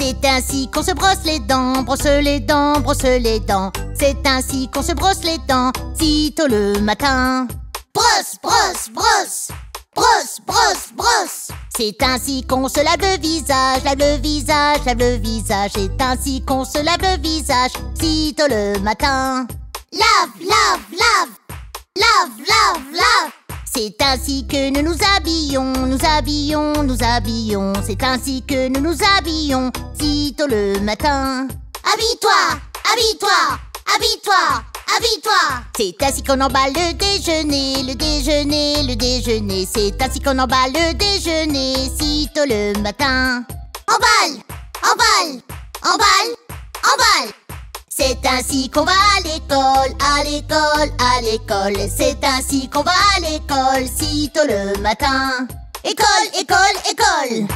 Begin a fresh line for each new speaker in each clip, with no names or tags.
C'est ainsi qu'on se brosse les dents, brosse les dents, brosse les dents. C'est ainsi qu'on se brosse les dents, sitôt le matin. Brosse, brosse, brosse, brosse, brosse, brosse. C'est ainsi qu'on se lave le visage, lave le visage, lave le visage. C'est ainsi qu'on se lave le visage, sitôt le matin. Lave, lave, lave, lave, lave, lave. C'est ainsi que nous nous habillons, nous habillons, nous habillons. C'est ainsi que nous nous habillons, sitôt le matin. Habille-toi, habille-toi, habille-toi, habille-toi. C'est ainsi qu'on emballe le déjeuner, le déjeuner, le déjeuner. C'est ainsi qu'on emballe le déjeuner, sitôt le matin. Emballe, emballe, emballe, emballe. C'est ainsi qu'on va à l'école, à l'école, à l'école. C'est ainsi qu'on va à l'école, sitôt le matin. École, école, école.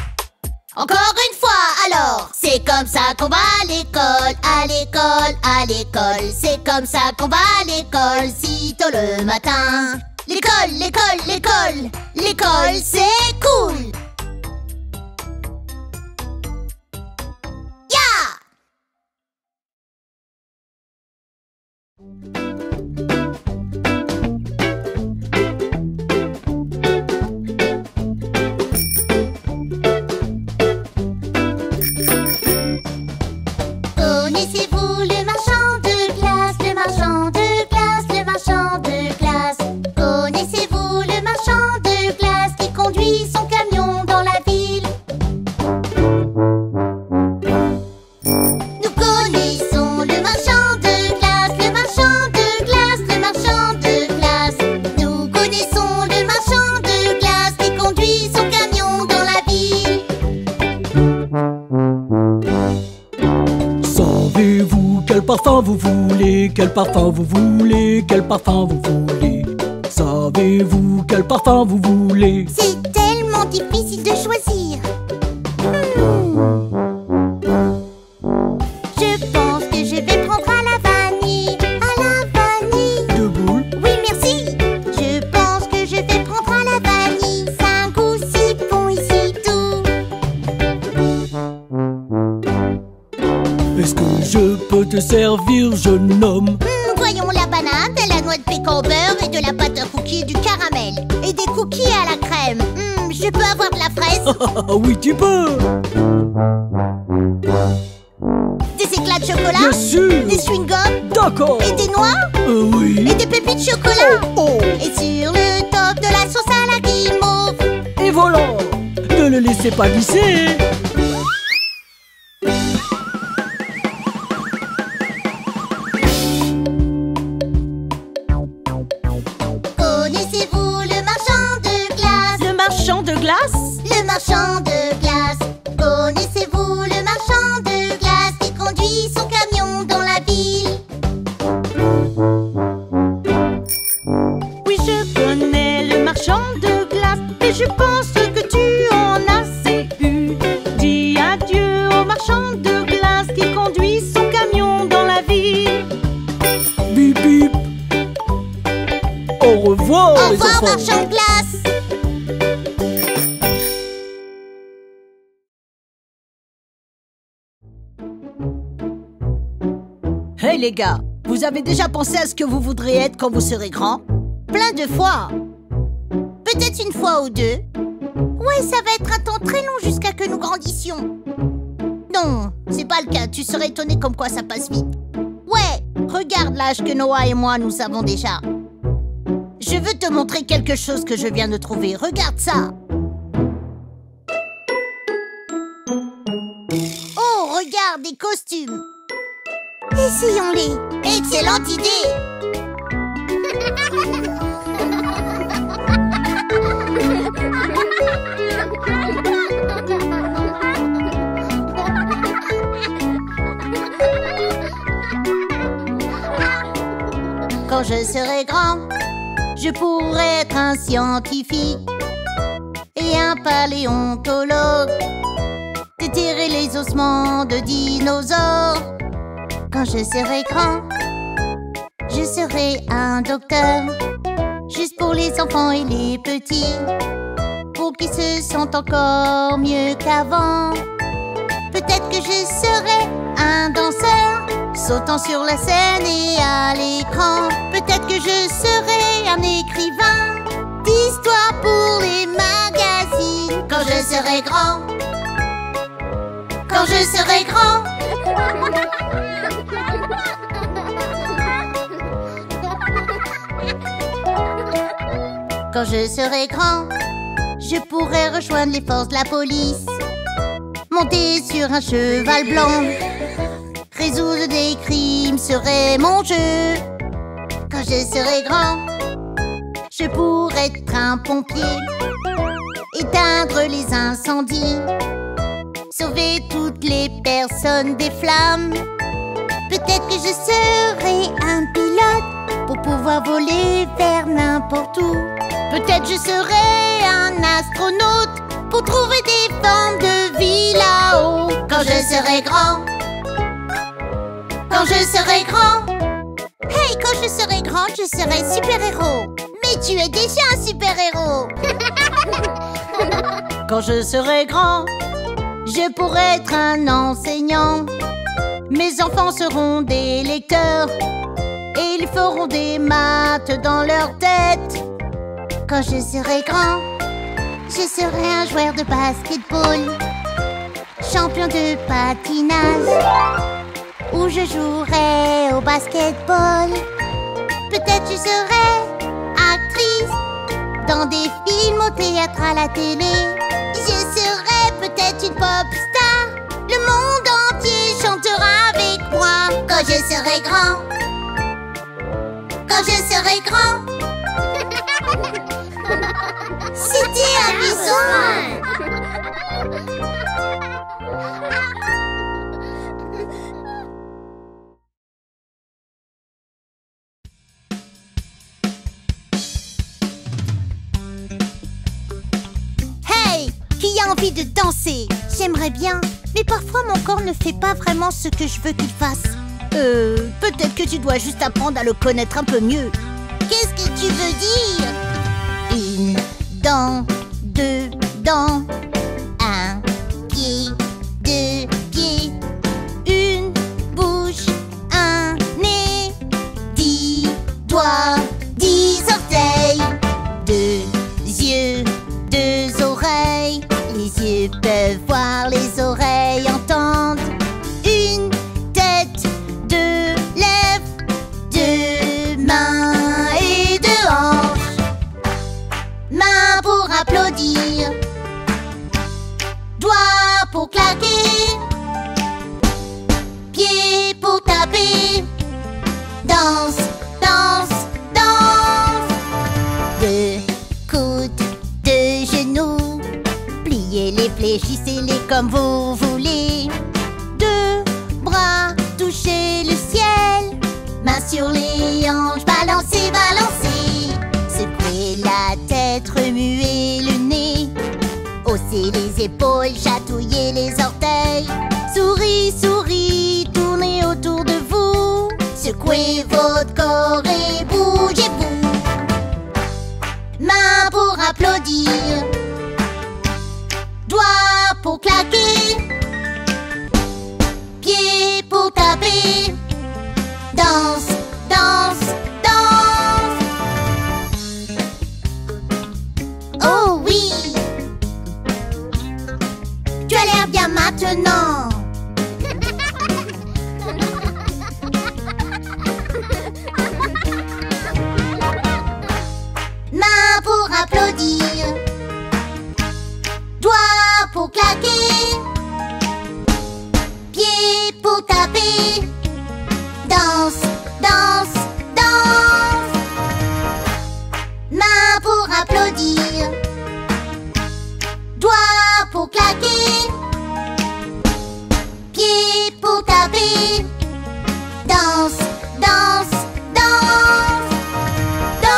Encore une fois alors. C'est comme ça qu'on va à l'école, à l'école, à l'école. C'est comme ça qu'on va à l'école, sitôt le matin. L'école, l'école, l'école. L'école, c'est cool.
Connaissez-vous le marchand de glace, le marchand de glace, le marchand de glace? Connaissez-vous le marchand de glace qui conduit son camion dans la ville? Nous connaissons le marchand de glace, le marchand de glace, le marchand de glace. Nous connaissons le marchand de glace qui conduit son camion dans la ville.
Savez-vous quel parfum vous voulez? Quel parfum vous voulez? Quel parfum vous voulez? Savez-vous quel parfum vous voulez?
C'est tellement difficile de choisir. Je pense que je vais prendre à la vanille. À la vanille.
Deux boules.
Oui, merci. Je pense que je vais prendre à la vanille. 5 ou 6 bons ici tout.
Est-ce que je peux te servir, jeune homme?
Voyons la banane, de la noix de pécan au beurre et de la pâte à cookies et du caramel. Et des cookies à la crème. Je peux avoir de la fraise?
Ah oui, tu peux.
Des éclats de chocolat?
Bien sûr.
Des chewing-gums?
D'accord.
Et des noix?
Oui.
Et des pépites de chocolat?
Oh.
Et sur le top de la sauce à la guimauve?
Et voilà. Ne le laissez pas glisser.
Connaissez-vous le marchand de glace?
Le marchand de glace?
Le marchand de glace. Connaissez-vous le marchand de glace qui conduit son camion dans la ville?
Oui, je connais le marchand de glace, mais je pense que tu en as assez eu. Dis adieu au marchand de glace qui conduit son camion dans la ville.
Bip bip. Au revoir,
Au
les
revoir,
enfants.
marchand de glace.
Hey les gars, vous avez déjà pensé à ce que vous voudriez être quand vous serez grand? Plein de fois. Peut-être une fois ou deux. Ouais, ça va être un temps très long jusqu'à que nous grandissions. Non, c'est pas le cas, tu serais étonné comme quoi ça passe vite. Ouais, regarde l'âge que Noah et moi nous avons déjà. Je veux te montrer quelque chose que je viens de trouver, regarde ça. Oh, regarde, des costumes.
Essayons-les.
Excellente idée. Quand je serai grand, je pourrai être un scientifique et un paléontologue, déterrer les ossements de dinosaures. Quand je serai grand, je serai un docteur, juste pour les enfants et les petits, pour qu'ils se sentent encore mieux qu'avant. Peut-être que je serai un danseur, sautant sur la scène et à l'écran. Peut-être que je serai un écrivain d'histoire pour les magazines. Quand je serai grand, quand je serai grand. Quand je serai grand, je pourrai rejoindre les forces de la police, monter sur un cheval blanc, résoudre des crimes serait mon jeu. Quand je serai grand, je pourrai être un pompier, éteindre les incendies, sauver toutes les personnes des flammes. Peut-être que je serai un pilote pour pouvoir voler vers n'importe où. Peut-être je serai un astronaute pour trouver des formes de vie là-haut. Quand je serai grand, quand je serai grand. Hey, quand je serai grand, je serai super-héros. Mais tu es déjà un super-héros. Quand je serai grand, je pourrai être un enseignant. Mes enfants seront des lecteurs et ils feront des maths dans leur tête. Quand je serai grand, je serai un joueur de basketball, champion de patinage, où je jouerai au basketball. Peut-être je serai actrice dans des films, au théâtre, à la télé. Je serai peut-être une pop star, le monde entier chantera avec moi. Quand je serai grand, quand je serai grand. C'était amusant. Hey, qui a envie de danser? J'aimerais bien, mais parfois mon corps ne fait pas vraiment ce que je veux qu'il fasse. Peut-être que tu dois juste apprendre à le connaître un peu mieux. Qu'est-ce que tu veux dire? Une dent, deux dents, un pied, deux pieds, une bouche, un nez, 10 doigts, 10 orteils, 2 yeux, 2 oreilles. Les yeux peuvent voir, les oreilles entendent. Une tête, 2 lèvres, 2 mains et 2 hanches. Main pour applaudir, doigts pour claquer, pieds pour taper. Danse, danse, danse. 2 coudes, 2 genoux, pliez-les, fléchissez-les comme vous voulez. 2 bras, touchez le ciel, mains sur les hanches, balancez, balancez. Secouez la tête, remuez le nez, haussez les épaules, chatouillez les orteils. Souris, souris, tournez autour de vous, secouez votre corps et bougez-vous. Main pour applaudir, doigts pour claquer, pieds pour taper. Danse, danse, danse. Oh oui, tu as l'air bien maintenant. Main pour applaudir, doigts pour claquer, pieds pour taper. Danse, danse, danse. Main pour applaudir, doigts pour claquer, pieds pour taper. Danse, danse, danse, danse.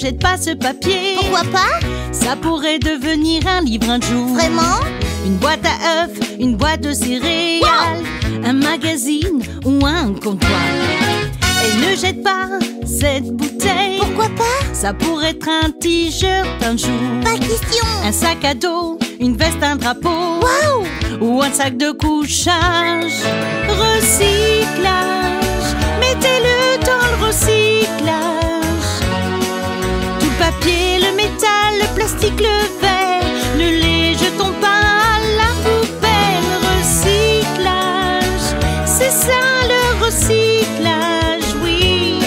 jette pas ce papier.
Pourquoi pas?
Ça pourrait devenir un livre un jour.
Vraiment?
Une boîte à œufs, une boîte de céréales, un magazine ou un comptoir. Et ne jette pas cette bouteille.
Pourquoi pas?
Ça pourrait être un t-shirt un jour.
Pas question.
Un sac à dos, une veste, un drapeau.
Waouh!
Ou un sac de couchage. Recyclage, mettez-le dans le recyclage. Tout le papier, le métal, le plastique, le verre, ne les jetons pas à la poubelle. Recyclage, c'est ça le recyclage, oui.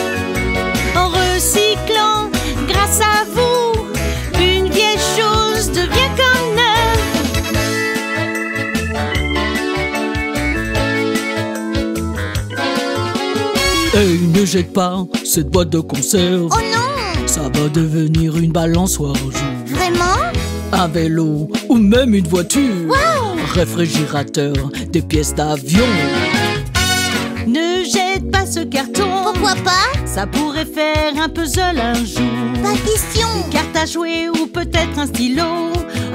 En recyclant, grâce à vous, une vieille chose devient comme neuve.
Hey, ne jette pas cette boîte de conserve.
Oh non!
Ça va devenir une balançoire un jour.
Vraiment?
Un vélo ou même une voiture.
Waouh!
Réfrigérateur, des pièces d'avion.
Ne jette pas ce carton.
Pourquoi pas?
Ça pourrait faire un puzzle un jour.
Pas question.
Une carte à jouer ou peut-être un stylo.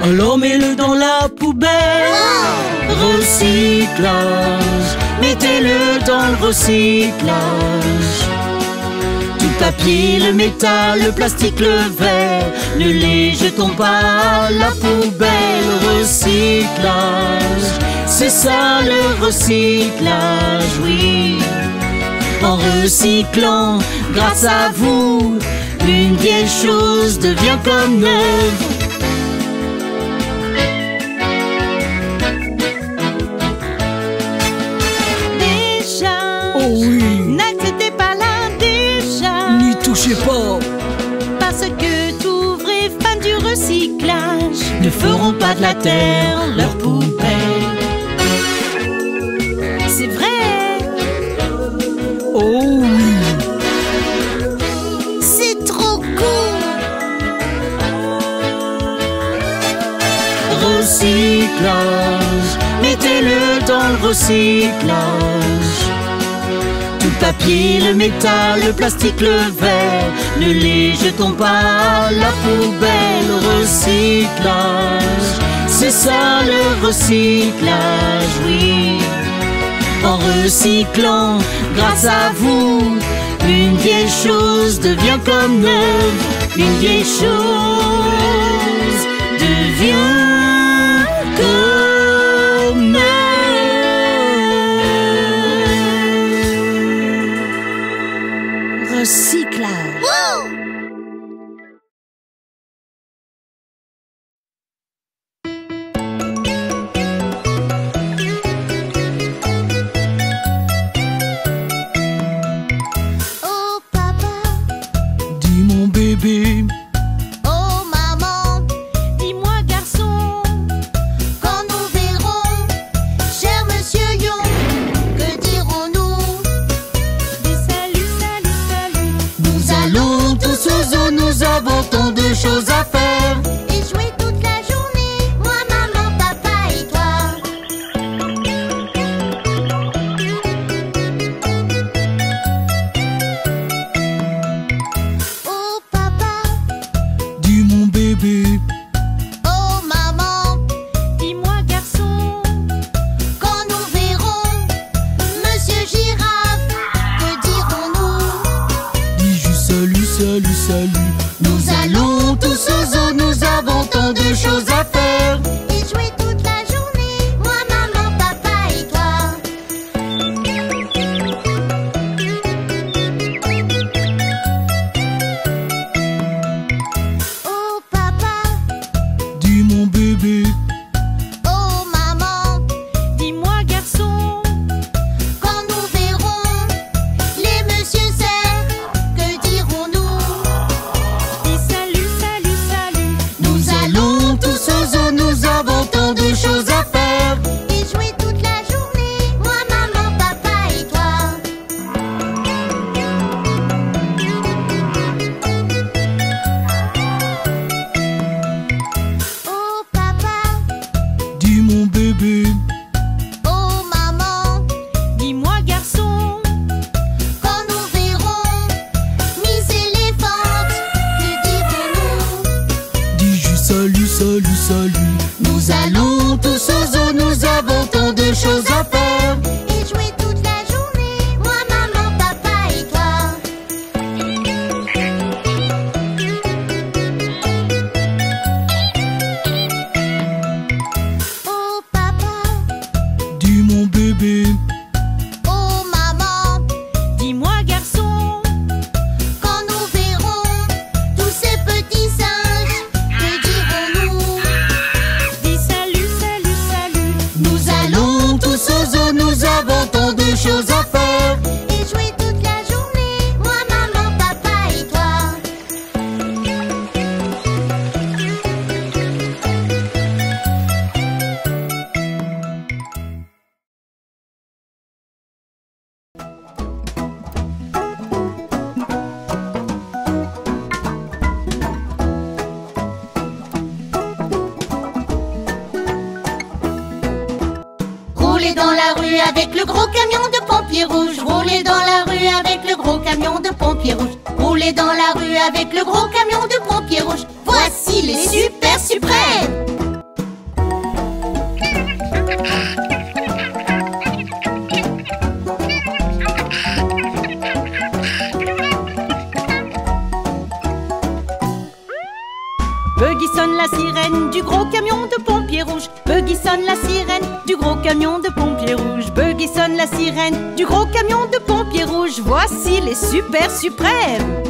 Alors mets-le dans la poubelle. Recyclage, mettez-le dans le recyclage. Tout le papier, le métal, le plastique, le verre, ne les jetons pas à la poubelle. Recyclage, c'est ça le recyclage, oui. En recyclant, grâce à vous, une vieille chose devient comme neuve.
Déjà,
Oh oui,
n'acceptez pas là déjà.
n'y touchez pas.
Parce que tous vrais fans du recyclage ne feront pas de la terre leur poubelle. C'est vrai.
Oh oui,
C'est trop cool.
recyclage, mettez-le dans le recyclage. Tout le papier, le métal, le plastique, le verre, ne les jetons pas à la poubelle. Recyclage, c'est ça le recyclage, oui. En recyclant, grâce à vous, une vieille chose devient comme neuve. Une vieille chose devient comme neuve.
Recyclage.
Wow! Oh papa,
Dis mon bébé,
oh maman,
Dis-moi garçon,
Rouler dans la rue avec le gros camion de pompiers rouges. Rouler dans la rue avec le gros camion de pompiers rouges. Rouler dans la rue avec le gros camion de pompiers rouges. Voici les super suprêmes.
Buggy sonne la sirène du gros camion de pompiers rouges. Buggy sonne la sirène du gros camion de pompiers rouges. Buggy sonne la sirène du gros camion de pompiers rouges. Voici les super suprêmes.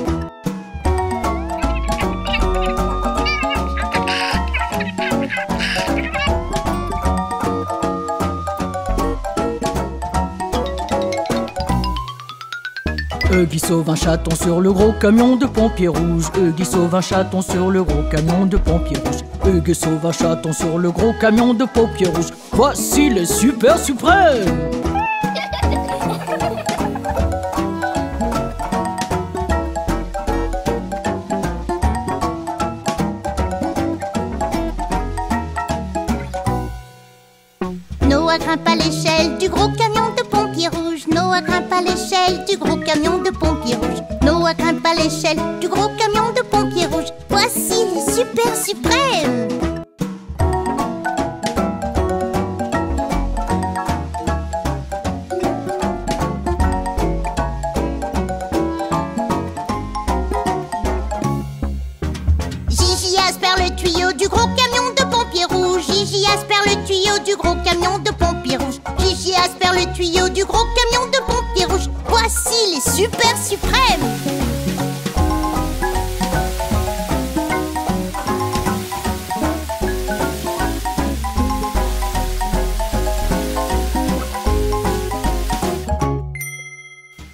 Huggy sauve un chaton sur le gros camion de pompiers rouges. Huggy sauve un chaton sur le gros camion de pompiers rouges. Huggy sauve un chaton sur le gros camion de pompiers rouges. Voici les super suprêmes.
Noah grimpe à l'échelle du gros camion de pompiers rouges. Noah grimpe à l'échelle du gros camion de pompiers rouges. Noah grimpe à l'échelle du gros camion de pompiers rouges. Voici les super suprêmes. Gigi aspire le tuyau du gros camion de pompiers rouges. Gigi aspire le tuyau du gros camion de pompiers rouges. Gigi aspire le tuyau du gros camion de pompiers rouges. Voici les super suprêmes.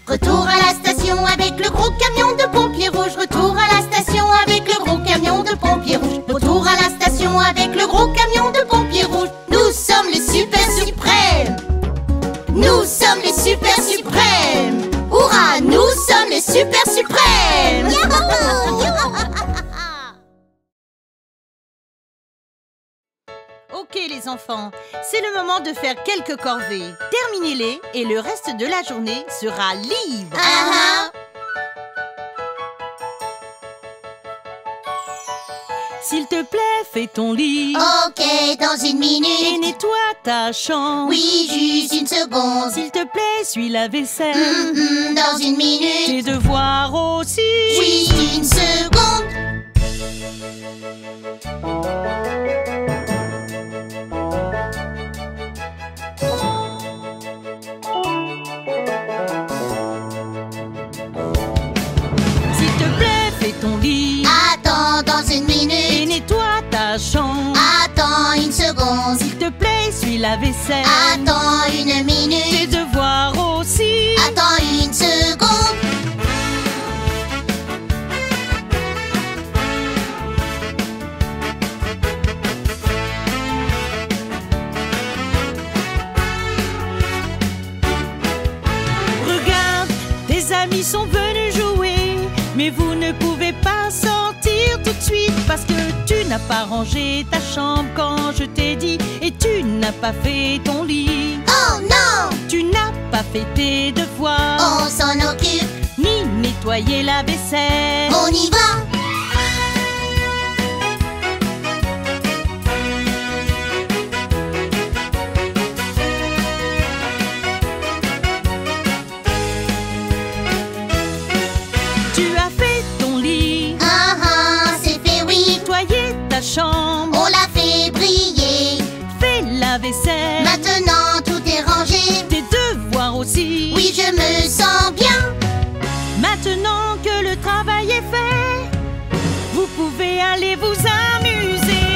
Retour à la station avec le gros camion de pompiers rouges. Retour à la station avec le gros camion de pompiers rouges. Retour à la station avec le gros camion de pompiers rouges. Nous sommes les super suprêmes. Nous sommes les super suprêmes. Hurrah, nous sommes les super suprêmes.
Ok les enfants, c'est le moment de faire quelques corvées. Terminez-les et le reste de la journée sera libre. S'il te plaît, fais ton lit.
Ok, dans une
Et
minute.
nettoie ta chambre.
Oui, juste une seconde.
S'il te plaît, suis la vaisselle.
Dans une minute.
Tes devoirs aussi.
Juste une seconde.
S'il te plaît, fais ton lit.
Attends, dans une
Et
minute.
nettoie ta chambre.
Attends une seconde.
S'il te plaît, suis la vaisselle.
Attends une
Tes
minute.
devoirs aussi.
Attends une seconde.
Regarde, tes amis sont venus jouer. Mais vous ne pouvez pas sortir tout de suite parce que tu n'as pas rangé ta chambre quand je t'ai dit. Et tu n'as pas fait ton lit.
Oh non,
Tu n'as pas fait tes devoirs.
on s'en occupe.
Ni nettoyer la vaisselle.
On y va.
Tu as fait ton lit.
C'est fait, oui.
Nettoyer ta chambre.
On l'a fait briller.
Fais la vaisselle.
Maintenant tout est rangé.
Tes devoirs aussi.
Oui, je me sens bien.
Maintenant que le travail est fait, vous pouvez aller vous amuser.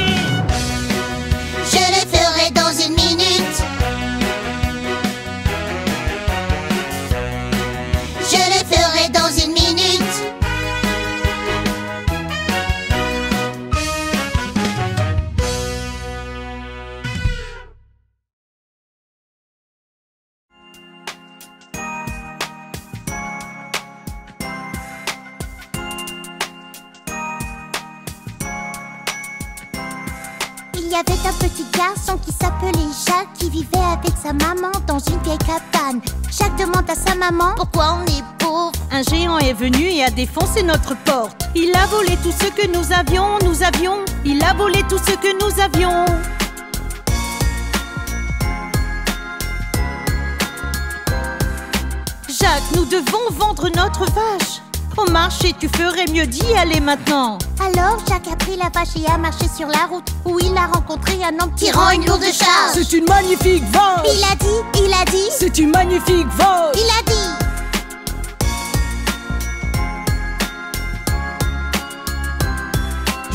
Je le ferai dans une minute. Je le ferai dans une minute.
Il y avait un petit garçon qui s'appelait Jacques, qui vivait avec sa maman dans une vieille cabane. Jacques demande à sa maman pourquoi on est pauvre.
Un géant est venu et a défoncé notre porte. Il a volé tout ce que nous avions. Il a volé tout ce que nous avions. Jacques, nous devons vendre notre vache. Au marché, tu ferais mieux d'y aller maintenant.
Alors Jacques a pris la vache et a marché sur la route, où il a rencontré un homme tirant une lourde charge.
C'est une magnifique vache.
Il a dit,
c'est une magnifique vache.
il a dit.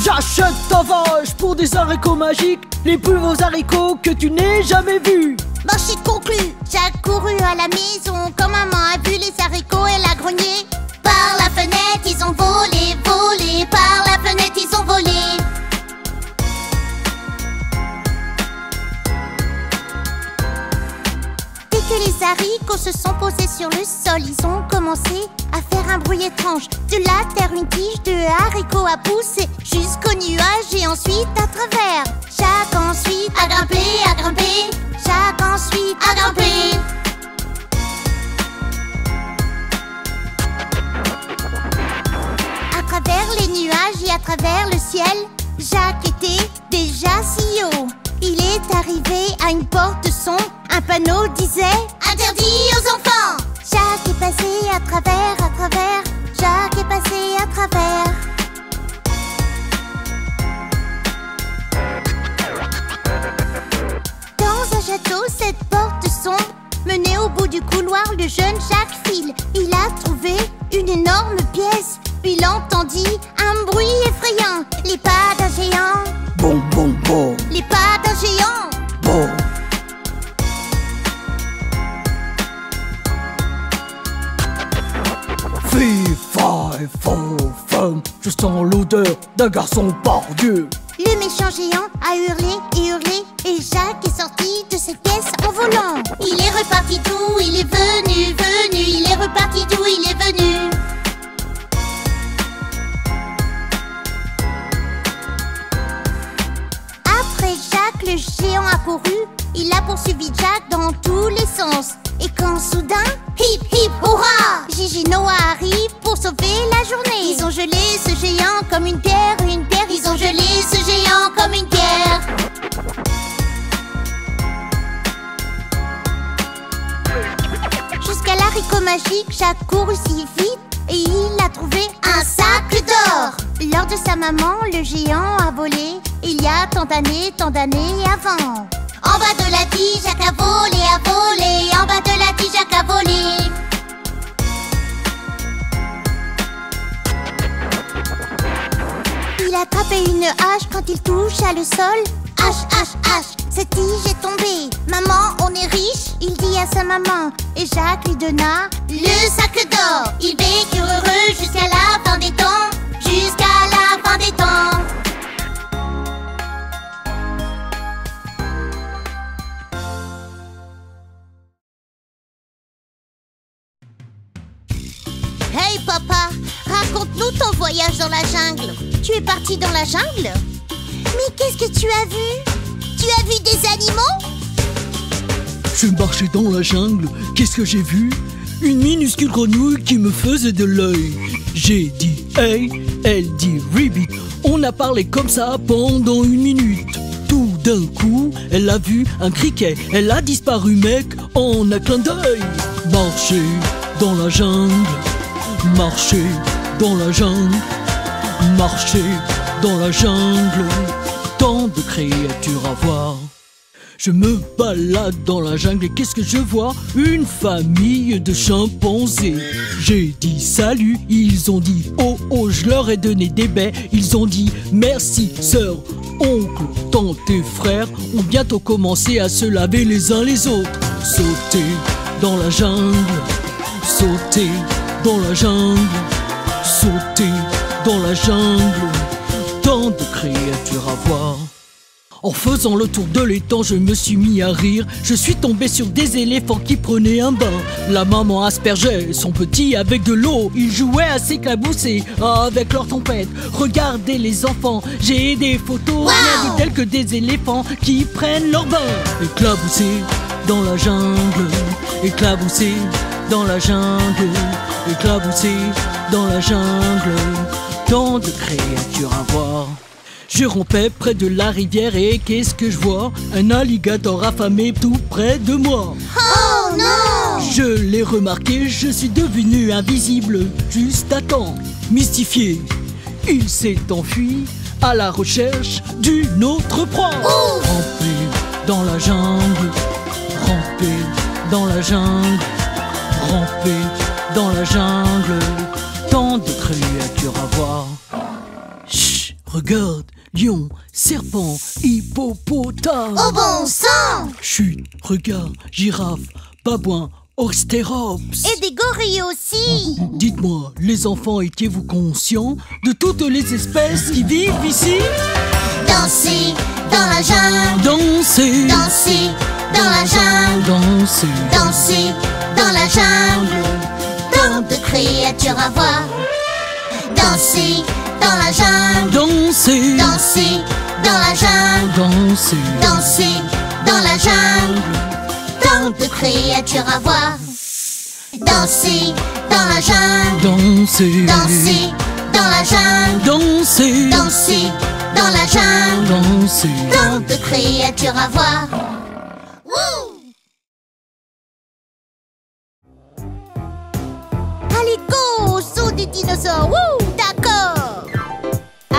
J'achète ta vache pour des haricots magiques, les plus beaux haricots que tu n'aies jamais vus.
Marché conclu. Jacques courut à la maison. Quand maman a vu les haricots, elle a grogné. Par la fenêtre, ils ont volé, volé. Par la fenêtre, ils ont volé. Dès que les haricots se sont posés sur le sol, ils ont commencé à faire un bruit étrange. De la terre, une tige de haricots a poussé jusqu'au nuage et ensuite à travers. Jacques ensuite a grimpé, a grimpé. Jacques ensuite a grimpé. À travers les nuages et à travers le ciel, Jacques était déjà si haut. Il est arrivé à une porte sombre. Un panneau disait « Interdit aux enfants ». Jacques est passé à travers, à travers. Jacques est passé à travers. Dans un château, cette porte sombre menait au bout du couloir. Le jeune Jacques file. Il a trouvé une énorme pièce. Il entendit un bruit effrayant. Les pas d'un géant.
Bon, bon, bon.
Les pas d'un géant.
Bon. Fille, faille, faux, femme, je sens l'odeur d'un garçon pardieu.
Le méchant géant a hurlé et hurlé, et Jacques est sorti de cette pièce en volant. Il est reparti d'où il est venu, venu. Il est reparti d'où il est venu. Après Jacques, le géant a couru. Il a poursuivi Jacques dans tous les sens. Et quand soudain, hip hip hurrah, Gigi Noah arrive pour sauver la journée. Ils ont gelé ce géant comme une pierre, une pierre. Ils ont gelé ce géant comme une pierre. Jusqu'à l'haricot magique, Jacques courut si vite et il a trouvé un sac d'or. Lors de sa maman, le géant a volé. Il y a tant d'années avant. En bas de la tige, Jacques a volé, a volé. En bas de la tige, Jacques a volé. Il a attrapé une hache quand il toucha le sol. Hache, hache, hache, cette tige est tombée. Maman, on est riche, il dit à sa maman. Et Jacques lui donna le sac d'or. Ils vécurent heureux jusqu'à la fin des temps. Jusqu'à la fin des temps. Hey papa, raconte-nous ton voyage dans la jungle. Tu es parti dans la jungle? Mais qu'est-ce que tu as vu? Tu as vu des animaux?
Je marchais dans la jungle, qu'est-ce que j'ai vu? Une minuscule grenouille qui me faisait de l'œil. J'ai dit hey, elle dit ribbit. On a parlé comme ça pendant une minute. Tout d'un coup, elle a vu un criquet. Elle a disparu mec en un clin d'œil. Marcher dans la jungle, marcher dans la jungle, marcher dans la jungle. Tant de créatures à voir. Je me balade dans la jungle et qu'est-ce que je vois? Une famille de chimpanzés. J'ai dit salut, ils ont dit oh oh, je leur ai donné des baies. Ils ont dit merci, sœur, oncle, tante et frères ont bientôt commencé à se laver les uns les autres. Sauter dans la jungle, sauter dans la jungle, sauter dans la jungle. Tant de créatures à voir. En faisant le tour de l'étang, je me suis mis à rire. Je suis tombé sur des éléphants qui prenaient un bain. La maman aspergeait son petit avec de l'eau. Ils jouaient à s'éclabousser avec leur tempête. Regardez les enfants, j'ai des photos. Rien de telles que des éléphants qui prennent leur bain. Éclaboussés dans la jungle, éclaboussés dans la jungle, éclaboussés dans la jungle. Tant de créatures à voir. Je rampais près de la rivière et qu'est-ce que je vois? Un alligator affamé tout près de moi.
Oh non!
Je l'ai remarqué, je suis devenu invisible juste à temps. Mystifié, il s'est enfui à la recherche d'une autre proie. Ramper dans la jungle, ramper dans la jungle, ramper dans la jungle. Tant de créatures à voir. Chut, regarde, lion, serpent, hippopotame.
Au bon sang!
Chut, regarde, girafe, babouin, ostérops.
Et des gorilles aussi.
Dites-moi, les enfants, étiez-vous conscients de toutes les espèces qui vivent ici?
Danser dans la jungle,
Danser,
danser dans la jungle,
danser,
danser dans la jungle. Tant de créatures à voir. Danser dans la jungle,
danser,
danser dans la jungle,
danser,
danser dans la jungle. Tant de créatures à voir. Danser dans la jungle,
danser,
danser dans la jungle,
danser,
danser dans la jungle.
danser.
Tant de créatures à voir. Wouh!
Allez, go, saut des dinosaures. Wouh, d'accord.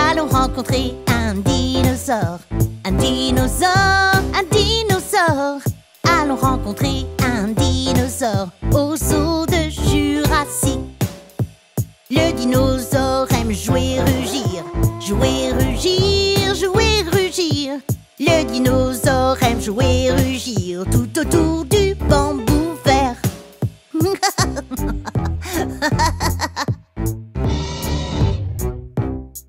Allons rencontrer un dinosaure. Un dinosaure, un dinosaure. Allons rencontrer un dinosaure au zoo de Jurassique. Le dinosaure aime jouer, rugir. Jouer, rugir, jouer, rugir. Le dinosaure aime jouer, rugir tout autour du bambou vert.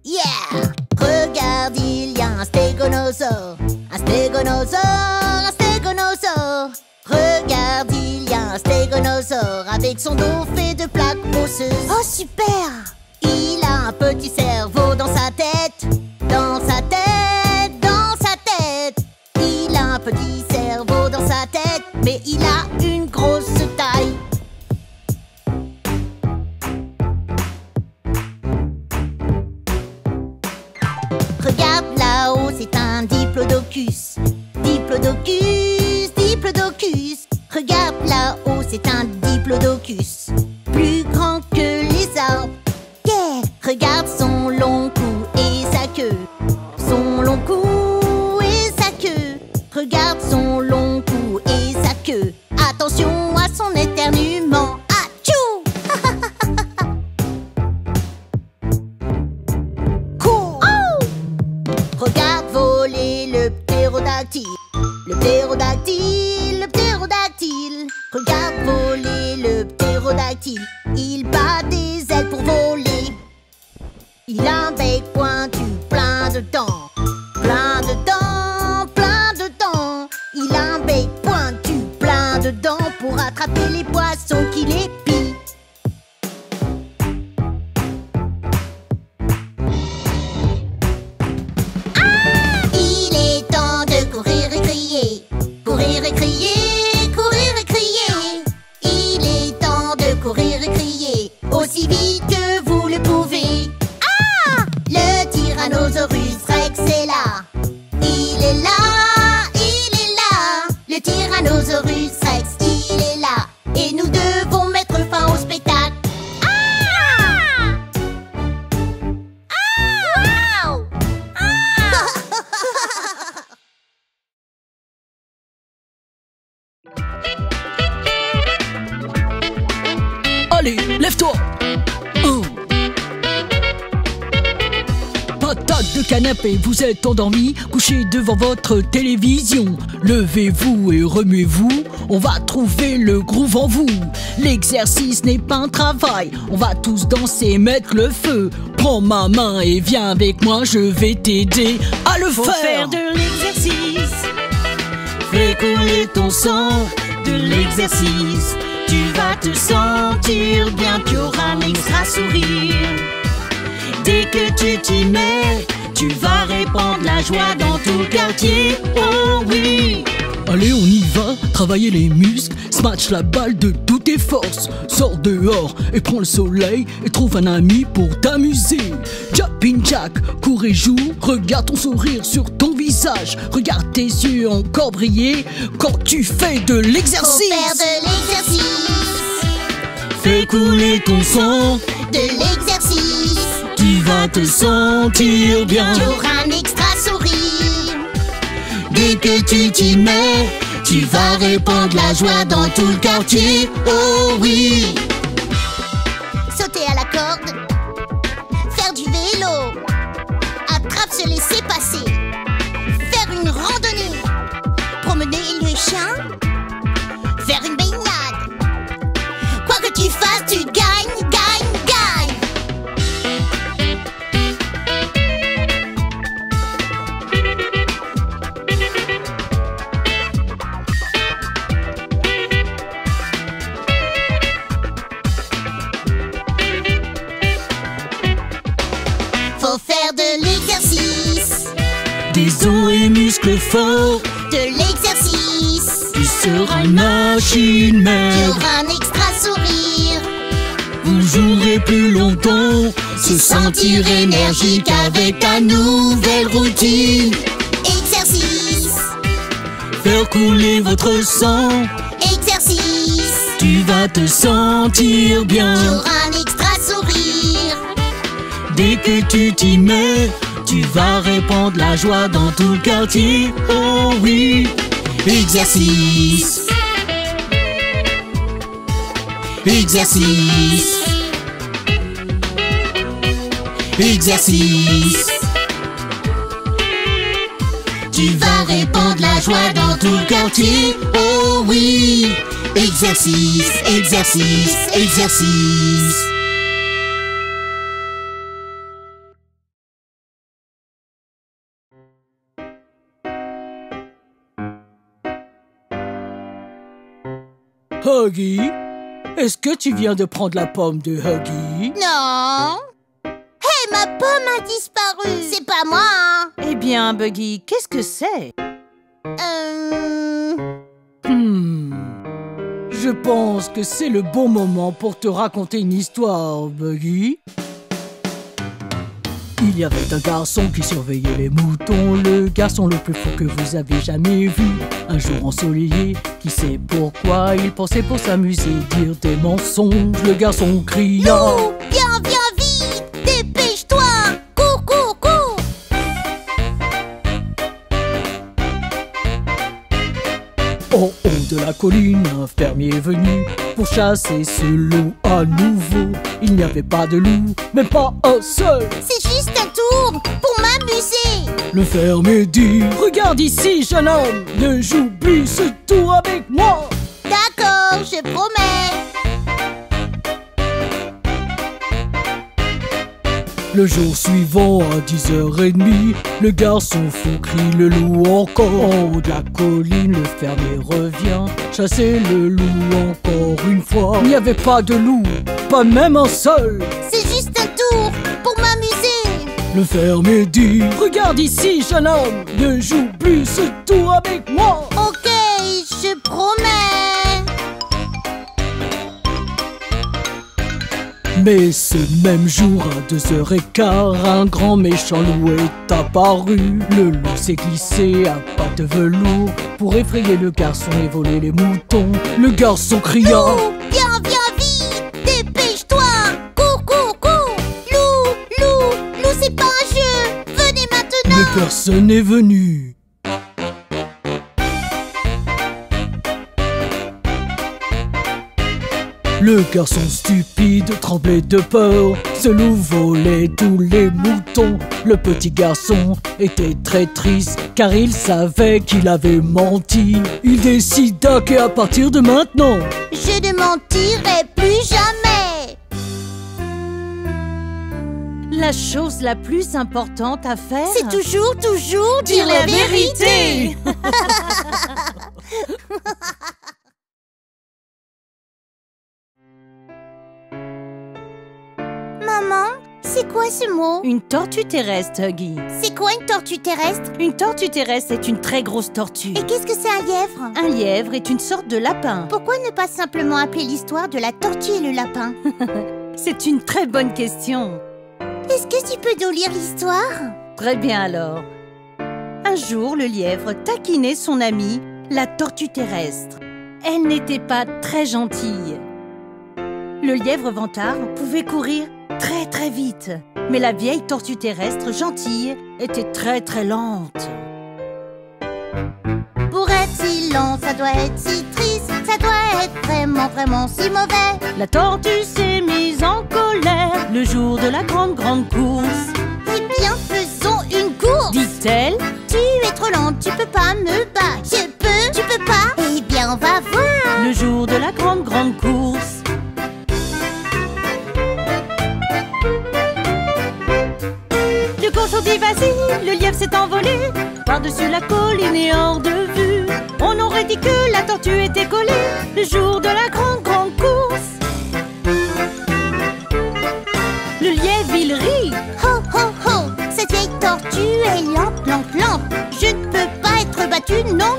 Yeah! Regarde, il y a un stégonosaure. Un stégonosaure, un stégonosaure. Regarde, il y a un stégonosaure avec son dos fait de plaques osseuses. Oh, super! Il a un petit cerveau dans sa tête. Dans sa tête, dans sa tête. Il a un petit cerveau dans sa tête, mais il a une grosse taille. Regarde là-haut, c'est un diplodocus. Diplodocus, diplodocus. Regarde là-haut, c'est un diplodocus. Plus grand que les arbres. Yeah! Regarde son long cou et sa queue. Son long cou et sa queue. Regarde son long cou et sa queue. Attention à son éternuement. Atchou! Cool! Oh! Regarde voler le ptérodactyle. Le ptérodactyle, le ptérodactyle. Regarde voler le ptérodactyle. Il bat des ailes pour voler. Il a un bec pointu, plein de dents. Plein de dents, plein de dents. Il a un bec pointu, plein de dents pour attraper les poissons qui les pillent.
Il est temps de courir et crier. Courir et crier, courir et crier. Il est temps de courir et crier aussi vite que vous le pouvez. Ah! Le Tyrannosaurus Rex est là. Il est là, il est là. Le Tyrannosaurus Rex, il est là. Et nous devons mettre fin au spectacle. Ah! Ah! Wow!
Allez, lève-toi. 1. Patate de canapé, vous êtes endormi, couché devant votre télévision. Levez-vous et remuez-vous, on va trouver le groove en vous. L'exercice n'est pas un travail, on va tous danser, mettre le feu. Prends ma main et viens avec moi, je vais t'aider à le
Faut faire de l'exercice.
Fais couler ton sang,
De l'exercice. Tu vas te sentir bien, tu auras un extra sourire. Dès que tu t'y mets, tu vas répandre la joie dans tout le quartier. Oh oui!
Allez, on y va, travailler les muscles, smash la balle de toutes tes forces. Sors dehors et prends le soleil et trouve un ami pour t'amuser. Jumping jack, cours et joue, regarde ton sourire sur ton visage. Regarde tes yeux encore briller quand tu fais de l'exercice.
Faut faire de l'exercice.
Fais couler ton sang,
De l'exercice.
tu vas te sentir bien.
Tu auras un extra sourire.
Dès que tu t'y mets, tu vas répandre la joie dans tout le quartier. Oh oui!
Sauter à la corde. Faire du vélo. Attrape, se laisser passer. Faire une randonnée. Promener le chien. Faire une baignade. Quoi que tu fasses, tu gagnes, gagnes, gagnes. Faut faire de l'exercice.
Des os et muscles forts,
De l'exercice.
tu seras une machine
Tu
mère.
auras un extra sourire.
Vous jouerez plus longtemps, se sentir énergique avec ta nouvelle routine.
Exercice.
Faire couler votre sang,
Exercice.
tu vas te sentir
Tu
bien.
auras un extra sourire.
Dès que tu t'y mets, tu vas répandre la joie dans tout le quartier. Oh oui! Exercice. Exercice. Exercice. Tu vas répandre la joie dans tout le quartier. Oh oui! Exercice, exercice, exercice. Huggy, est-ce que tu viens de prendre la pomme de Huggy?
Non. Hé, ma pomme a disparu. C'est pas moi, hein.
Eh bien, Buggy, qu'est-ce que c'est?
Je pense que c'est le bon moment pour te raconter une histoire, Buggy. Il y avait un garçon qui surveillait les moutons, le garçon le plus fou que vous avez jamais vu. Un jour ensoleillé, qui sait pourquoi, il pensait pour s'amuser dire des mensonges. Le garçon cria:
Loup, viens, viens vite. Dépêche-toi. Cours, cours, cours.
En haut de la colline, un fermier est venu pour chasser ce loup à nouveau. Il n'y avait pas de loup, même pas un seul.
C'est juste un tour pour m'amuser.
Le fermier dit: regarde ici, jeune homme, ne joue plus ce tour avec moi.
D'accord, je promets.
Le jour suivant, à 10h30, le garçon fou crie le loup encore. En haut de la colline, le fermier revient chasser le loup encore une fois. Il n'y avait pas de loup, pas même un seul.
C'est juste un tour pour m'amuser.
Le fermier dit: regarde ici, jeune homme, ne joue plus ce tour avec moi.
Ok, je promets.
Mais ce même jour, à 2h15, un grand méchant loup est apparu. Le loup s'est glissé à pas de velours pour effrayer le garçon et voler les moutons. Le garçon cria:
Loup, viens, viens vite. Dépêche-toi. Cours, cours, cours. Loup, loup, loup, c'est pas un jeu. Venez maintenant.
mais personne n'est venu. Le garçon stupide tremblait de peur, ce loup volait tous les moutons. Le petit garçon était très triste car il savait qu'il avait menti. Il décida qu'à partir de maintenant,
Je ne mentirai plus jamais.
La chose la plus importante à faire,
C'est toujours dire la vérité. Maman, c'est quoi ce mot?
Une tortue terrestre, Huggy.
C'est quoi une tortue terrestre?
Une tortue terrestre est une très grosse tortue.
Et qu'est-ce que c'est un lièvre?
Un lièvre est une sorte de lapin.
Pourquoi ne pas simplement appeler l'histoire de la tortue et le lapin?
C'est une très bonne question.
Est-ce que tu peux nous lire l'histoire?
Très bien alors. Un jour, le lièvre taquinait son amie, la tortue terrestre. Elle n'était pas très gentille. Le lièvre vantard pouvait courir très très vite, mais la vieille tortue terrestre gentille était très très lente.
Pour être si lent, ça doit être si triste, ça doit être vraiment si mauvais.
La tortue s'est mise en colère le jour de la grande course.
Eh bien, faisons une course.
Dit-elle,
Tu es trop lente, tu peux pas me battre. Je peux, tu peux pas. Eh bien, on va voir.
le jour de la grande course. Le cochon dit vas-y, le lièvre s'est envolé par-dessus la colline et hors de vue. On aurait dit que la tortue était collée le jour de la grande course. Le lièvre il rit.
Ho, ho, ho. Cette vieille tortue est lente. Je ne peux pas être battue, non.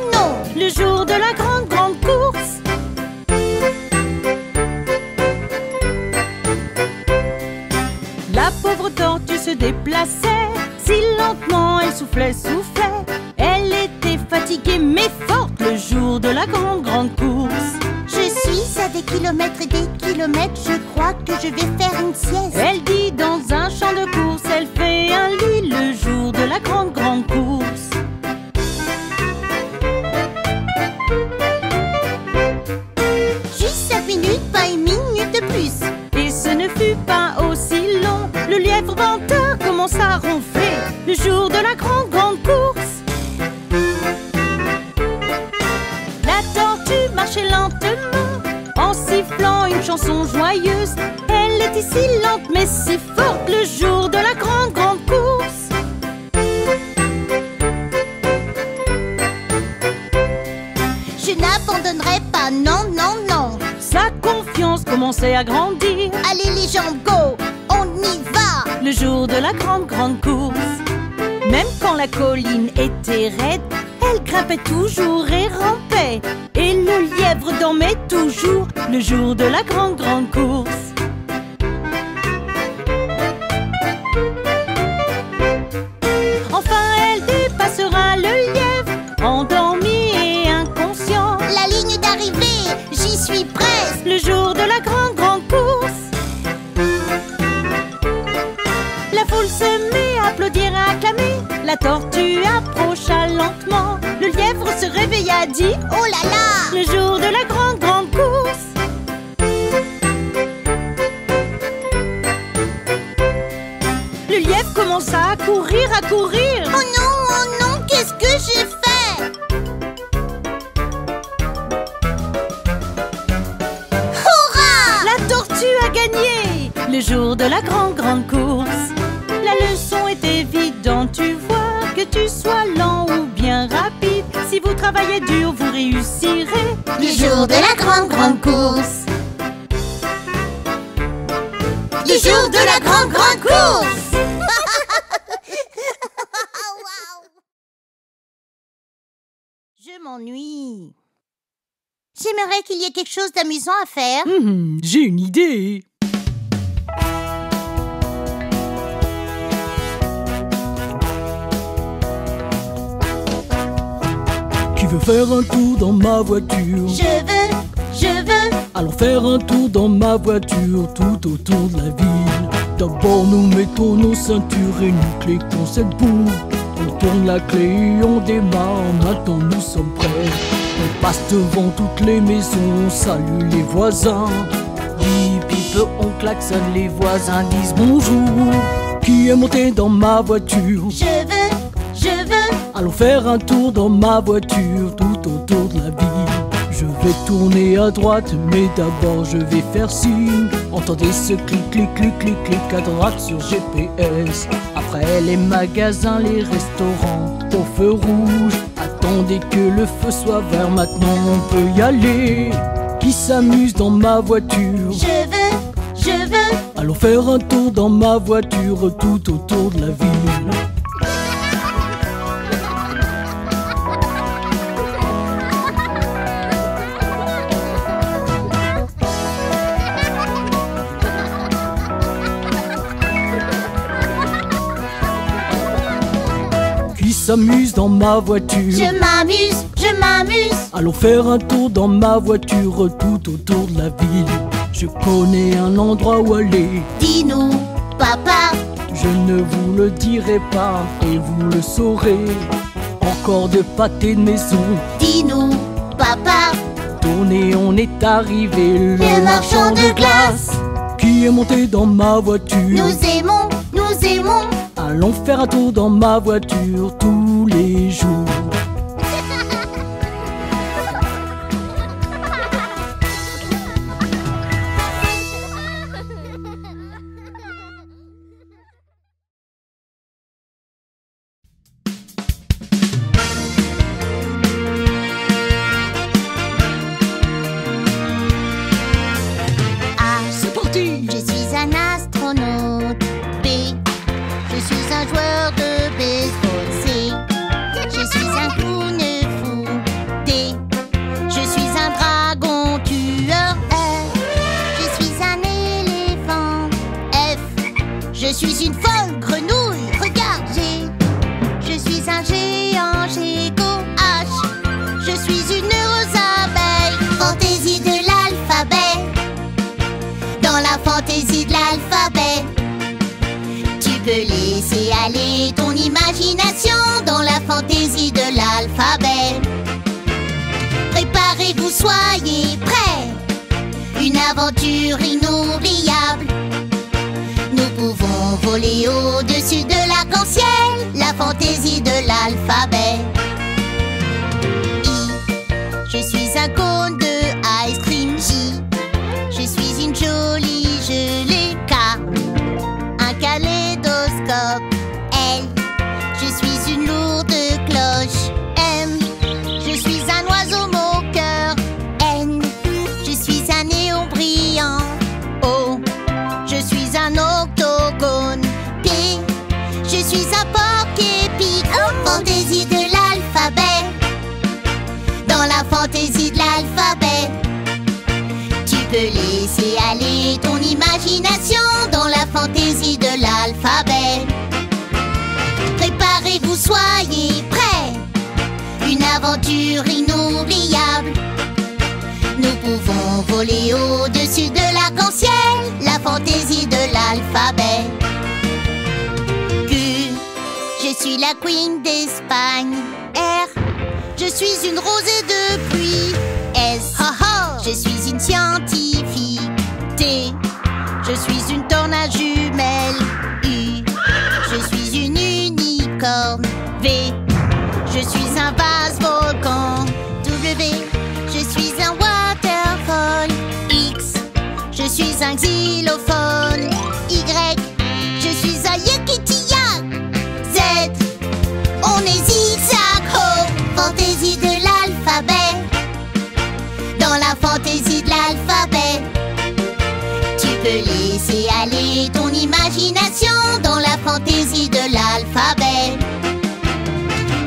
Le jour de la grande course. La pauvre tortue se déplaçait si lentement, elle soufflait. Elle était fatiguée mais forte le jour de la grande course.
Je suis à des kilomètres et des kilomètres. Je crois que je vais faire une sieste.
Elle dit dans un champ de course, elle fait un lit le jour de la grande course.
Juste 5 minutes, pas une minute de plus.
Et ce ne fut pas aussi long. Le lièvre vantard commença à ronfler le jour de la grande course. La tortue marchait lentement en sifflant une chanson joyeuse. Elle était si lente mais si forte le jour de la grande course.
Je n'abandonnerai pas, non.
Sa confiance commençait à grandir
Allez les jambes, go, on y va.
le jour de la grande course. Même quand la colline était raide, elle grimpait toujours et rampait. Et le lièvre dormait toujours le jour de la grande course. Enfin elle dépassera le lièvre, endormi et inconscient.
La ligne d'arrivée, j'y suis presque.
Le jour de la grande course. La foule se met à applaudir et à acclamer. La tortue approcha lentement. Le lièvre se réveilla, dit
Oh là là.
le jour de la grande course. Le lièvre commença à courir.
Oh non, qu'est-ce que j'ai fait? Hurrah!
La tortue a gagné le jour de la grande course. La leçon est évidente, tu vois, que tu sois lent ou bien rapide. Si vous travaillez dur, vous réussirez
Le jour de la grande course. Le jour de la grande course. Je m'ennuie. J'aimerais qu'il y ait quelque chose d'amusant à faire.
J'ai une idée. Qui veut faire un tour dans ma voiture?
Je veux.
Allons faire un tour dans ma voiture tout autour de la ville. D'abord nous mettons nos ceintures et nous cliquons cette boue. On tourne la clé et on démarre, maintenant nous sommes prêts. On passe devant toutes les maisons, on salue les voisins. peu on klaxonne, les voisins disent bonjour. Qui est monté dans ma voiture?
Je veux.
Allons faire un tour dans ma voiture tout autour de la ville. Je vais tourner à droite, mais d'abord je vais faire signe. Entendez ce clic, clic, clic, clic, clic à droite sur GPS. Après les magasins, les restaurants, au feu rouge. Attendez que le feu soit vert, maintenant on peut y aller. Qui s'amuse dans ma voiture?
Je veux.
Allons faire un tour dans ma voiture tout autour de la ville. Qui s'amuse dans ma voiture?
Je m'amuse.
Allons faire un tour dans ma voiture tout autour de la ville. Je connais un endroit où aller.
Dis-nous, papa.
Je ne vous le dirai pas et vous le saurez. Encore de pâté de maison.
Dis-nous, papa.
Tournez, on est arrivé.
Le marchand de glace.
Qui est monté dans ma voiture?
Nous aimons.
Allons faire un tour dans ma voiture tous les jours.
Je suis un astronaute. B, je suis un joueur de baseball. C, je suis un clown fou. D, je suis un dragon tueur. E, je suis un éléphant. F, je suis une folle grenouille. Regarde. G, je suis un géant gecko. H, je suis une heureuse abeille. Fantaisie de l'alphabet. Dans la fantaisie de l'alphabet, tu peux laisser aller ton imagination dans la fantaisie de l'alphabet. Préparez-vous, soyez prêts. Une aventure inoubliable. Nous pouvons voler au-dessus de l'arc-en-ciel. La fantaisie de l'alphabet. I, je suis un cône de ice cream. J, je suis une jolie gelée. K, un kaléidoscope. L, je suis une lourde cloche. M, je suis un oiseau moqueur. N, je suis un néon brillant. O, je suis un octogone. P, je suis un porc-épic. Fantaisie de l'alphabet. Dans la fantaisie de l'alphabet, tu peux laisser aller ton imagination dans la fantaisie de l'alphabet. Préparez-vous, soyez prêts. Une aventure inoubliable. Nous pouvons voler au-dessus de l'arc-en-ciel. La fantaisie de l'alphabet. Q, je suis la queen d'Espagne. R, je suis une rosée de pluie. S, je suis une scientifique. T, je suis une tornade jumelle. U, je suis une unicorne. V, je suis un vase volcan. W, je suis un waterfall. X, je suis un xylophone. Y, je suis un yukitiyak. Z, on est zigzag-ho. Fantaisie de l'alphabet. Dans la fantaisie de l'alphabet, tu peux laisser aller ton imagination dans la fantaisie de l'alphabet.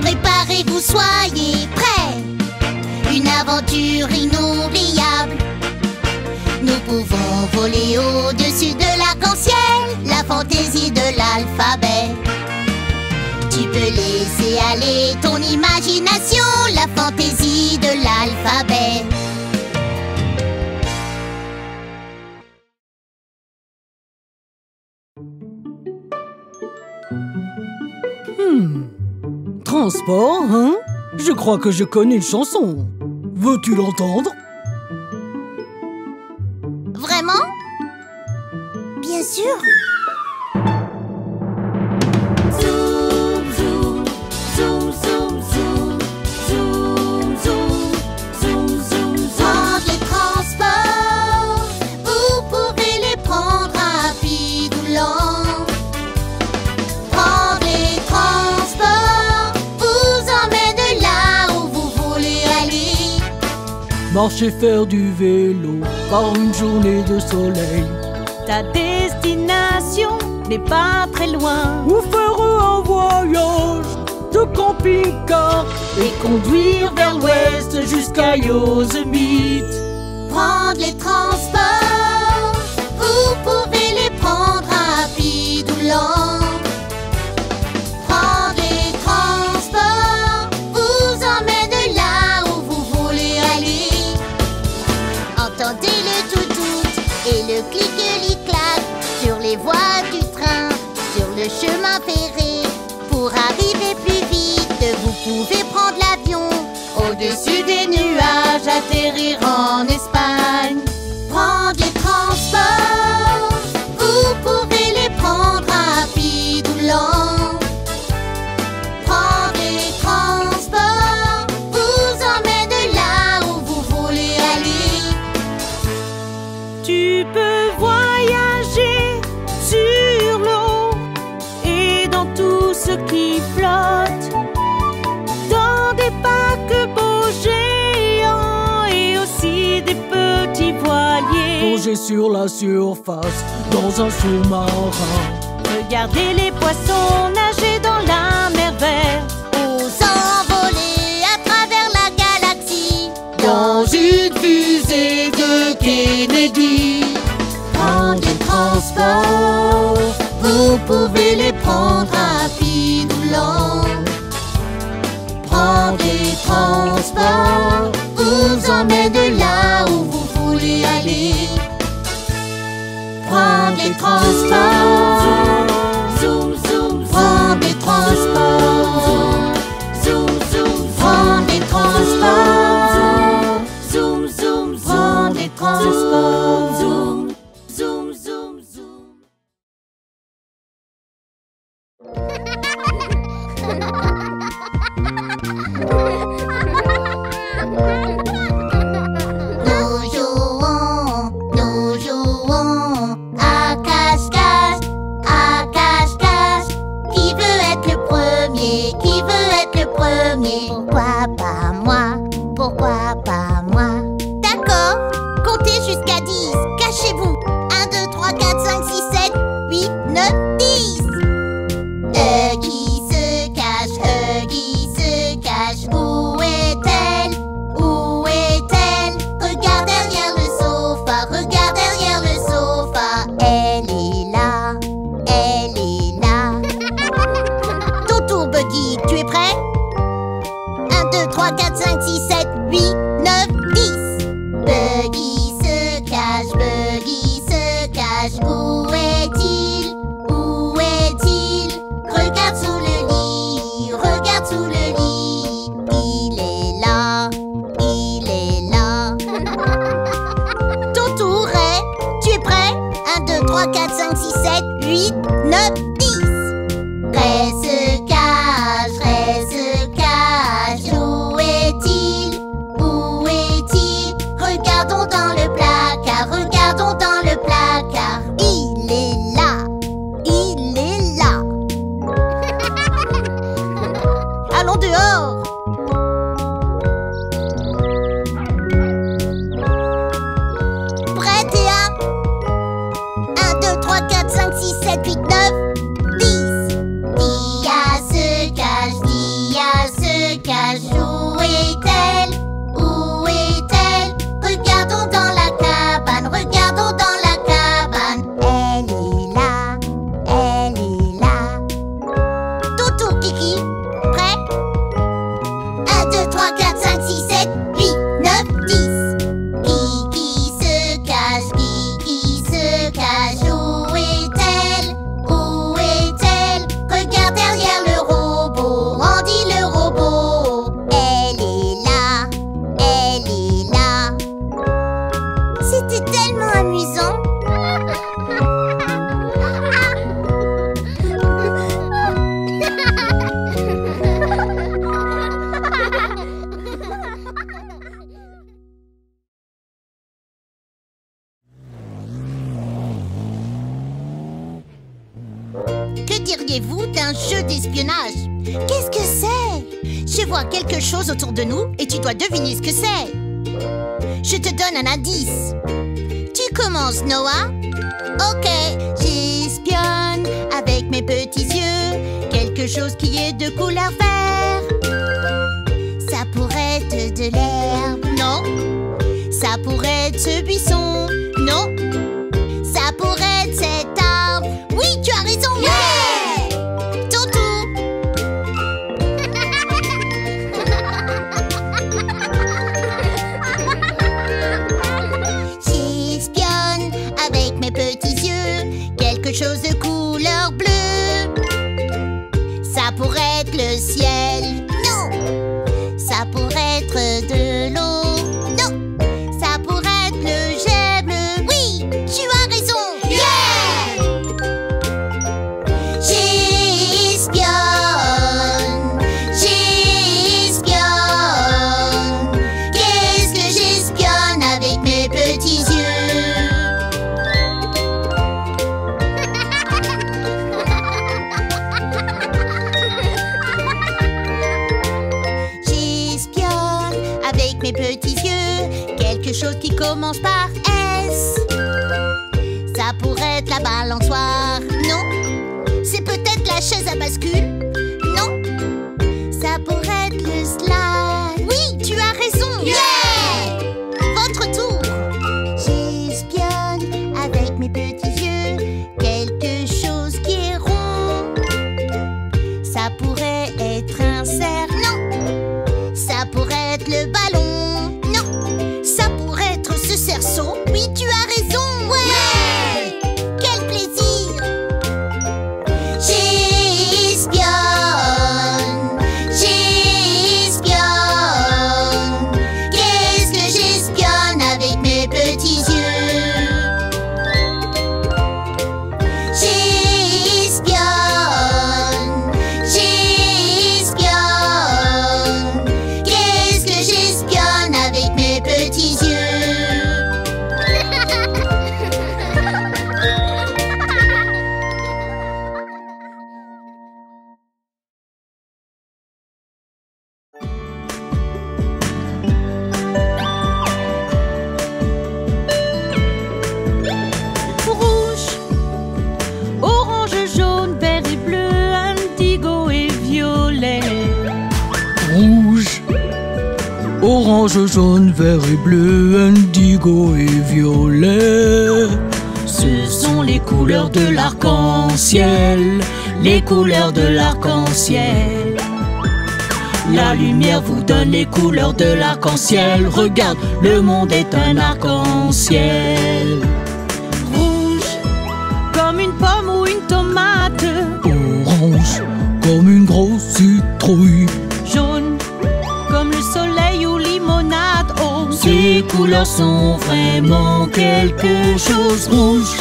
Préparez-vous, soyez prêts. Une aventure inoubliable. Nous pouvons voler au-dessus de l'arc-en-ciel. La fantaisie de l'alphabet. Tu peux laisser aller ton imagination. La fantaisie de l'alphabet.
Transport, hein? Je crois que je connais une chanson. Veux-tu l'entendre?
Vraiment?
Bien sûr.
Zoom, zoom, zoom, zoom, zoom, zoom, zoom, zoom, zoom, zoom. Prendre les transports, vous pouvez les prendre rapides ou lents. Prendre les transports vous emmène là où vous voulez aller.
Marcher, faire du vélo par une journée de soleil.
Ta destination n'est pas très loin.
Ou faire un voyage de camping-car et conduire vers l'ouest jusqu'à Yosemite.
Prendre les transports, vous pouvez les prendre rapides ou lents. Prendre les transports vous emmène là où vous voulez aller.
Entendez le tout-tout et le clic-clic-clac sur les voies du train, sur le chemin ferré. Pour arriver plus vite, vous pouvez prendre l'avion. Au-dessus des nuages, atterrir en Espagne.
Prendre les transports, vous pouvez les prendre rapides ou lents. Prendre les transports vous emmène là où vous voulez aller.
Tu peux voyager sur l'eau et dans tout ce qui flotte, dans des paquebots géants et aussi des petits voiliers.
Plonger sur la surface dans un sous-marin.
Regardez les poissons nager dans la mer verte.
Ou s'envoler à travers la galaxie.
Dans une fusée de Kennedy.
Prendre les transports, vous pouvez les prendre rapides ou lents. Prendre les transports vous emmène là où vous voulez aller. Prendre les transports, zoom, zoom, prendre les transports, zoom, zoom, prendre les transports, zoom, zoom, prendre les transports, zoom, zoom, zoom, zoom.
Nous jouons à cache-cache, à cache-cache. Qui veut être le premier? Qui veut être le premier? Pourquoi pas moi? Pourquoi pas moi? D'accord, comptez jusqu'à 10, cachez-vous. 1, 2, 3, 4, 5, 6, 7, 8, 9, 10. Qui se cache, qui se cache. Où est-elle? Où est-elle? Regarde derrière le sofa, regarde derrière le sofa. Elle est là, elle est là. Ton tour, Buggy, tu es prêt? 1, 2, 3, 4, 5, 6, 7, 8, 9, 10. Buggy se cache, Buggy se cache. Où est-il? Où est-il? Regarde sous le lit, regarde sous le lit. Il est là, il est là. Ton tour est, tu es prêt? 1, 2, 3, 4, 5, 6, 7, 8, 9, 10. Reste cache, où est-il? Où est-il? Regardons dans le placard, regardons dans le placard. Il est là, il est là. Allons dehors. Prêt, Théa? 1, 2, 3, 4, 5, 6, 7, 8, 9, 10. Dia se cache, où est-elle? Où est-elle? Regardons dans la cabane, regardons dans la cabane. Elle est là, elle est là. Ton tour, Kiki. Prêt? 1, 2, 3, 4, 5, 6, 7, 8, 9, 10. Kiki se cache, où est-elle? Où diriez-vous d'un jeu d'espionnage? Qu'est-ce que c'est? Je vois quelque chose autour de nous et tu dois deviner ce que c'est. Je te donne un indice. Tu commences, Noah? Ok, j'espionne avec mes petits yeux quelque chose qui est de couleur vert. Ça pourrait être de l'herbe. Non. Ça pourrait être ce buisson. Non. Ça pourrait être cet arbre. Oui, tu as raison. Yeah! Ton tour. J'espionne avec mes petits yeux quelque chose de couleur bleue. Ça pourrait être le ciel. Non. Ça pourrait être de l'eau. Non. Ça pourrait être le jet bleu. Oui, tu as raison. Yeah! J'espionne. J'espionne. Qu'est-ce que j'espionne avec mes petits yeux? J'espionne avec mes petits yeux quelque chose qui commence par S. Ça pourrait être la balançoire. Non. C'est peut-être la chaise à bascule. Non. Ça pourrait être le slide. Oui, tu as raison. Yeah! Votre tour. J'espionne avec mes petits yeux quelque chose qui est rond. Ça pourrait être un cerf. Non. Ça pourrait être le ballon. Non. Ça pourrait être ce cerceau. Oui, tu as raison. Ouais! Quel plaisir! J'espionne. J'espionne. Qu'est-ce que j'espionne avec mes petits yeux? J'espionne. J'espionne. Qu'est-ce que j'espionne avec mes petits yeux?
Rouge, orange, jaune, vert et bleu, indigo et violet.
Rouge, orange, jaune, vert et bleu, indigo et violet.
Ce sont les couleurs de l'arc-en-ciel, les couleurs de l'arc-en-ciel. La lumière vous donne les couleurs de l'arc-en-ciel. Regarde, le monde est un arc-en-ciel. Rouge, comme une pomme ou une tomate.
Orange, comme une grosse citrouille.
Jaune, comme le soleil ou limonade. Oh, ces couleurs sont vraiment quelque chose. Rouge,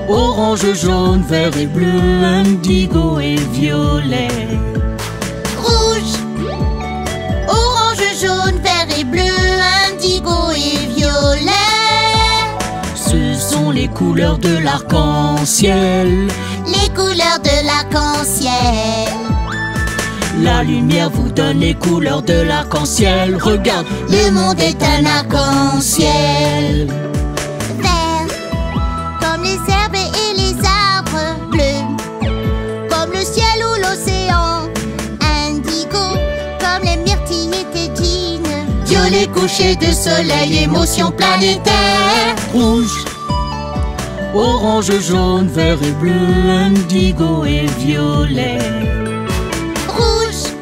orange, jaune, vert et bleu, indigo et violet.
Rouge, orange, jaune, vert et bleu, indigo et violet.
Ce sont les couleurs de l'arc-en-ciel.
Les couleurs de l'arc-en-ciel.
La lumière vous donne les couleurs de l'arc-en-ciel. Regarde,
Le monde est un arc-en-ciel. Vert, comme les herbes et les arbres. Bleu, comme le ciel ou l'océan. Indigo, comme les myrtilles et tes jeans.
violet, coucher de soleil, émotion planétaire. Rouge, orange, jaune, vert et bleu, indigo et violet.
Rouge,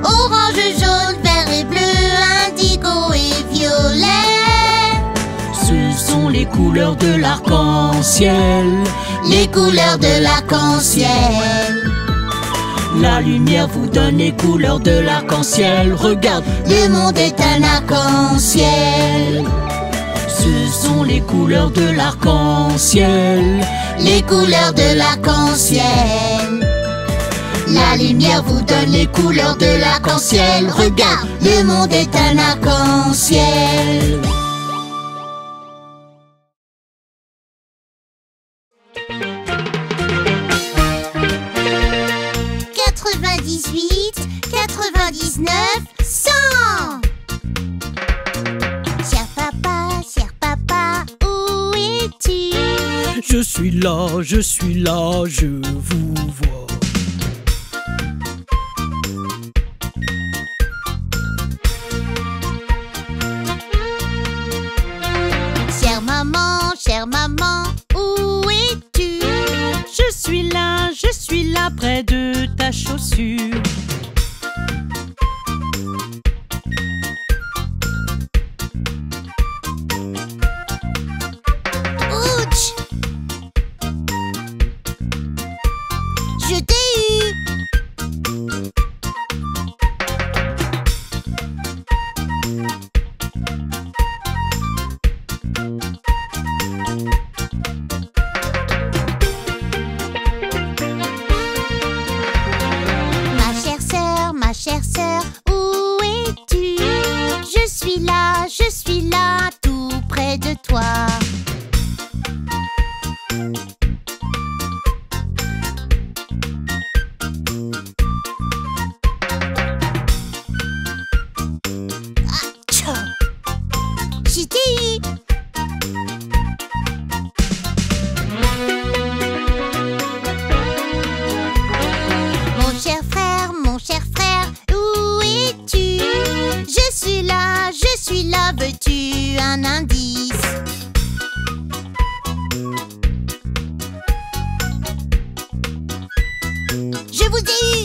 orange, jaune, vert et bleu, indigo et violet.
Ce sont les couleurs de l'arc-en-ciel.
Les couleurs de l'arc-en-ciel.
La lumière vous donne les couleurs de l'arc-en-ciel. Regarde,
Le monde est un arc-en-ciel.
ce sont les couleurs de l'arc-en-ciel.
Les couleurs de l'arc-en-ciel. La lumière vous donne les couleurs de l'arc-en-ciel. Regarde, le monde est un arc-en-ciel.
99, 100. Cher papa, où es-tu?
Je suis là, je vous vois.
Chère maman, où es-tu?
Je suis là près de ta chaussure.
Ouch! Je t'ai eu! Ma chère sœur, où es-tu? Je suis là, tout près de toi. Je t'ai eu! Mon cher frère, où es-tu? Je suis là, veux-tu un indice? Je vous ai eu!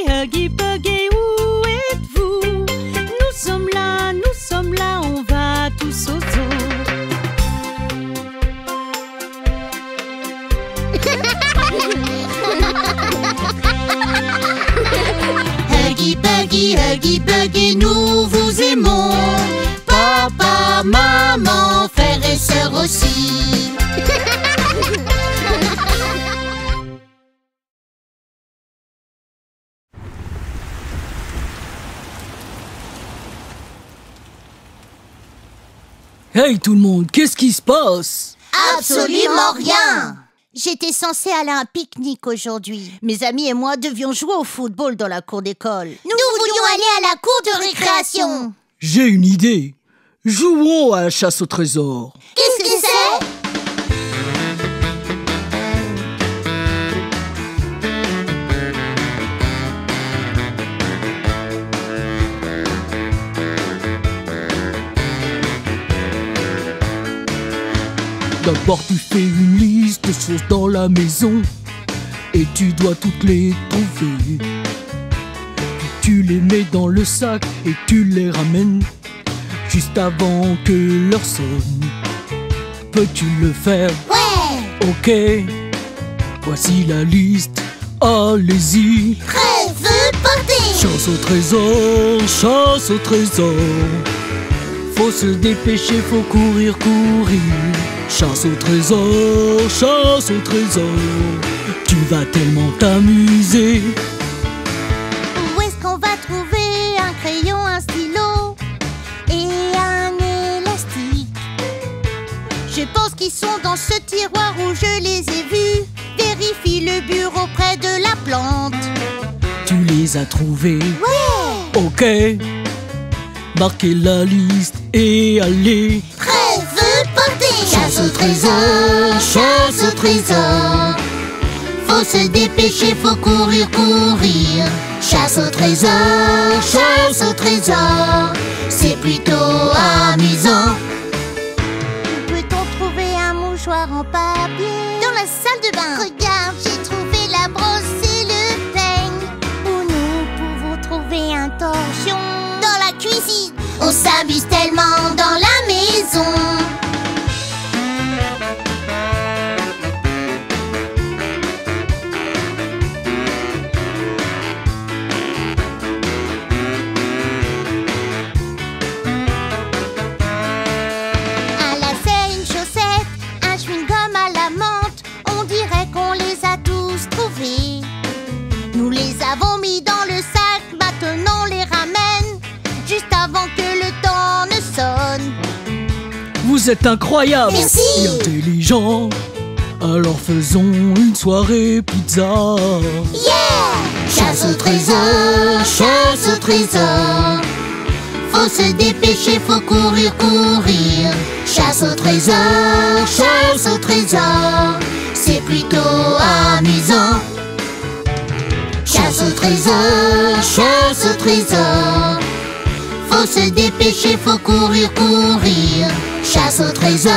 Huggy Buggy, où êtes-vous? Nous sommes là, on va tous au zoo.
Huggy Buggy, nous vous aimons. Papa, maman, frères et sœurs aussi.
Hey tout le monde, qu'est-ce qui se passe?
Absolument rien! J'étais censée aller à un pique-nique aujourd'hui. Mes amis et moi devions jouer au football dans la cour d'école.
Nous voulions aller à la cour de récréation.
J'ai une idée. Jouons à la chasse au trésor.
Qu'est-ce que c'est?
D'abord tu fais une liste de choses dans la maison et tu dois toutes les trouver. Puis tu les mets dans le sac et tu les ramènes juste avant que l'heure sonne. Peux-tu le faire?
Ouais!
Ok, voici la liste, allez-y.
Prêt, veut porter.
Chasse au trésor. Faut se dépêcher, faut courir. Chasse au trésor. Tu vas tellement t'amuser.
Où est-ce qu'on va trouver un crayon, un stylo et un élastique?
Je pense qu'ils sont dans ce tiroir où je les ai vus. Vérifie le bureau près de la plante.
Tu les as trouvés?
Ouais!
Ok. Marquez la liste et allez.
Prêt, veut porter.
Chasse au trésor.
Faut se dépêcher, faut courir. Chasse au trésor. C'est plutôt amusant.
Peut-on trouver un mouchoir en papier?
Dans la salle de bain. Regarde, j'ai trouvé la brosse et le peigne.
Où nous pouvons trouver un torchon?
Dans la cuisine. On s'amuse tellement dans la maison.
Un lacet, une chaussette, un chewing-gum à la menthe. On dirait qu'on les a tous trouvés. Nous les avons mis dans le sac, maintenant on les ramène
Vous êtes incroyable
Merci.
et intelligent. Alors faisons une soirée pizza.
Chasse au trésor, chasse au trésor. Faut se dépêcher, faut courir, courir. Chasse au trésor, chasse au trésor. C'est plutôt amusant. Chasse au trésor, chasse au trésor. Faut se dépêcher, faut courir, courir. Chasse au trésor,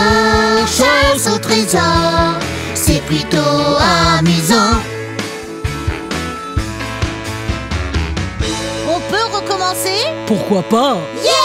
chasse au trésor. C'est plutôt amusant.
On peut recommencer?
Pourquoi pas?
Yeah!